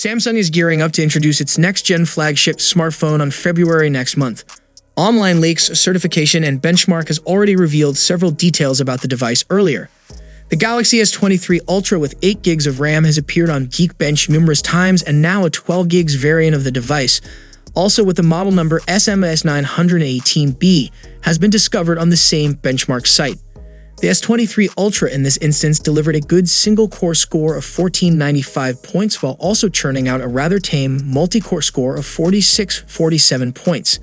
Samsung is gearing up to introduce its next-gen flagship smartphone on February next month. Online leaks, certification, and benchmark has already revealed several details about the device earlier. The Galaxy S23 Ultra with 8 GB of RAM has appeared on Geekbench numerous times, and now a 12 GB variant of the device, also with the model number SMS918B, has been discovered on the same benchmark site. The S23 Ultra in this instance delivered a good single-core score of 1495 points while also churning out a rather tame multi-core score of 4647 points.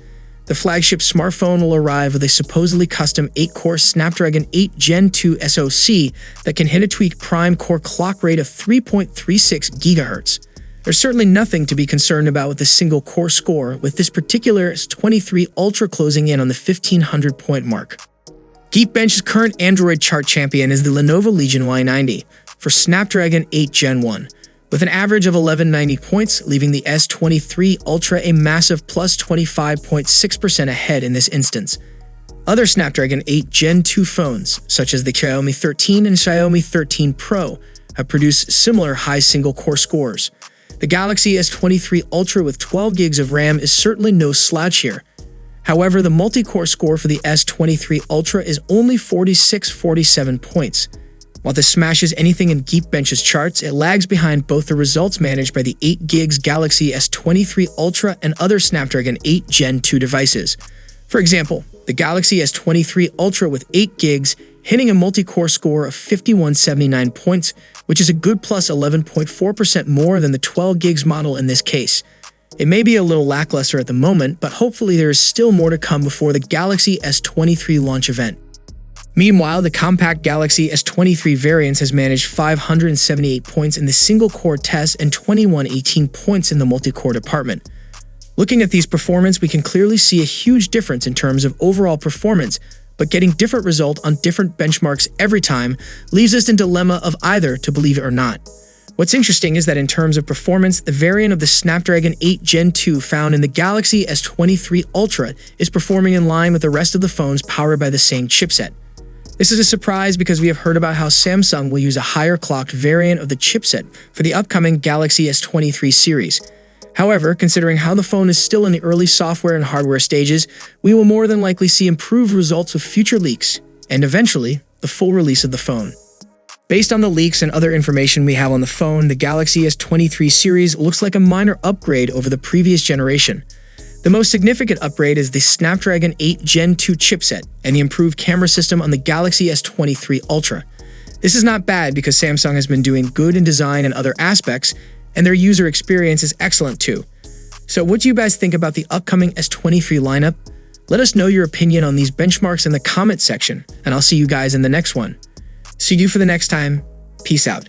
The flagship smartphone will arrive with a supposedly custom 8-core Snapdragon 8 Gen 2 SoC that can hit a tweaked prime core clock rate of 3.36 GHz. There's certainly nothing to be concerned about with the single-core score, with this particular S23 Ultra closing in on the 1500-point mark. Geekbench's current Android chart champion is the Lenovo Legion Y90 for Snapdragon 8 Gen 1, with an average of 1190 points, leaving the S23 Ultra a massive plus 25.6% ahead in this instance. Other Snapdragon 8 Gen 2 phones, such as the Xiaomi 13 and Xiaomi 13 Pro, have produced similar high single-core scores. The Galaxy S23 Ultra with 12 GB of RAM is certainly no slouch here. However, the multi-core score for the S23 Ultra is only 4647 points. While this smashes anything in Geekbench's charts, it lags behind both the results managed by the 8 GB Galaxy S23 Ultra and other Snapdragon 8 Gen 2 devices. For example, the Galaxy S23 Ultra with 8 GB hitting a multi-core score of 5179 points, which is a good plus 11.4% more than the 12 GB model in this case. It may be a little lackluster at the moment, but hopefully there is still more to come before the Galaxy S23 launch event. Meanwhile, the compact Galaxy S23 variants has managed 578 points in the single-core test and 2118 points in the multi-core department. Looking at these performance, we can clearly see a huge difference in terms of overall performance, but getting different results on different benchmarks every time leaves us in dilemma of either to believe it or not. What's interesting is that in terms of performance, the variant of the Snapdragon 8 Gen 2 found in the Galaxy S23 Ultra is performing in line with the rest of the phones powered by the same chipset. This is a surprise because we have heard about how Samsung will use a higher clocked variant of the chipset for the upcoming Galaxy S23 series. However, considering how the phone is still in the early software and hardware stages, we will more than likely see improved results with future leaks, and eventually, the full release of the phone. Based on the leaks and other information we have on the phone, the Galaxy S23 series looks like a minor upgrade over the previous generation. The most significant upgrade is the Snapdragon 8 Gen 2 chipset and the improved camera system on the Galaxy S23 Ultra. This is not bad because Samsung has been doing good in design and other aspects, and their user experience is excellent too. So what do you guys think about the upcoming S23 lineup? Let us know your opinion on these benchmarks in the comment section, and I'll see you guys in the next one. See you for the next time. Peace out.